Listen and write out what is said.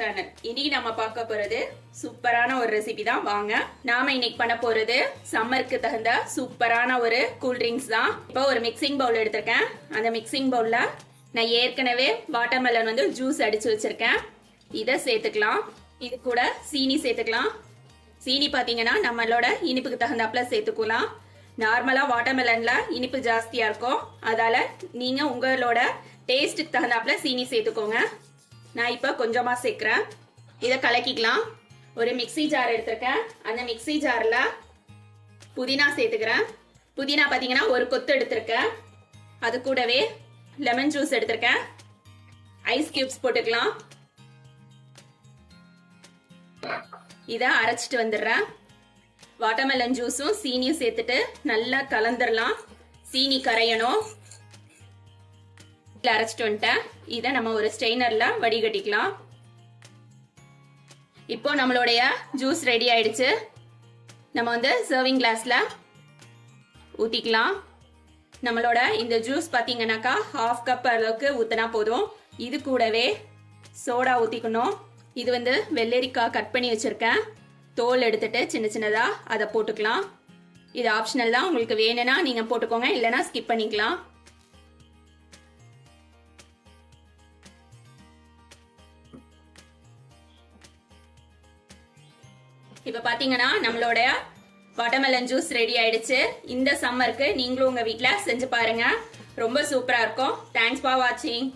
Channel. இன்னைக்கு நம்ம பார்க்க போறது சூப்பரான ஒரு ரெசிபி தான். வாங்க நாம இன்னைக்கு பண்ண போறது சம்மருக்கு தகுந்த சூப்பரான ஒரு கூல் ட்ரிங்க்ஸ் தான். இப்போ ஒரு மிக்சிங் பவுல் எடுத்திருக்கேன். அந்த மிக்சிங் பவுல்ல நான் ஏற்கனவே வாட்டர்மெலன் வந்து ஜூஸ் அடிச்சு வச்சிருக்கேன். இதை சேர்த்துக்கலாம். இது கூட சீனி சேர்த்துக்கலாம். சீனி பார்த்தீங்கன்னா நம்மளோட இனிப்புக்கு தகுந்தாப்புல சேர்த்துக்கலாம். நார்மலா வாட்டர்மெலன்ல இனிப்பு ஜாஸ்தியா இருக்கும். அதால நீங்க உங்களோட டேஸ்ட்டுக்கு தகுந்தாப்புல சீனி சேர்த்துக்கோங்க. நான் இப்போ கொஞ்சமா சேர்க்கிறேன். இதை கலக்கிக்கலாம். ஒரு மிக்சி ஜார் எடுத்திருக்கேன். அந்த மிக்சி ஜார்ல புதினா சேர்த்துக்கிறேன். புதினா பார்த்தீங்கன்னா ஒரு கொத்து எடுத்திருக்கேன். அது கூடவே லெமன் ஜூஸ் எடுத்திருக்கேன். ஐஸ் கியூப்ஸ் போட்டுக்கலாம். இதை அரைச்சிட்டு வந்துடுறேன். வாட்டர்மெலன் ஜூஸும் சீனியும் சேர்த்துட்டு நல்லா கலந்துடலாம். சீனி கரையணும். அரைச்சிட்டு வந்துட்டேன். இதை நம்ம ஒரு ஸ்ட்ரெயினர்ல வடிகட்டிக்கலாம். இப்போ நம்மளுடைய ஜூஸ் ரெடி ஆயிடுச்சு. நம்ம வந்து சர்விங் கிளாஸ்ல ஊத்திக்கலாம். நம்மளோட இந்த ஜூஸ் பார்த்தீங்கன்னாக்கா 1/2 கப் அளவுக்கு ஊத்தினா போதும். இது கூடவே சோடா ஊத்திக்கணும். இது வந்து வெள்ளரிக்காய் கட் பண்ணி வச்சிருக்கேன். தோல் எடுத்துட்டு சின்ன சின்னதா அதை போட்டுக்கலாம். இது ஆப்ஷனல் தான். உங்களுக்கு வேணும்னா நீங்க போட்டுக்கோங்க, இல்லைன்னா ஸ்கிப் பண்ணிக்கலாம். இப்போ பார்த்தீங்கன்னா நம்மளோட வாட்டர்மெலன் ஜூஸ் ரெடி ஆயிடுச்சு. இந்த சம்மருக்கு நீங்களும் உங்க வீட்டில் செஞ்சு பாருங்க. ரொம்ப சூப்பரா இருக்கும். தேங்க்ஸ் ஃபார் வாட்சிங்.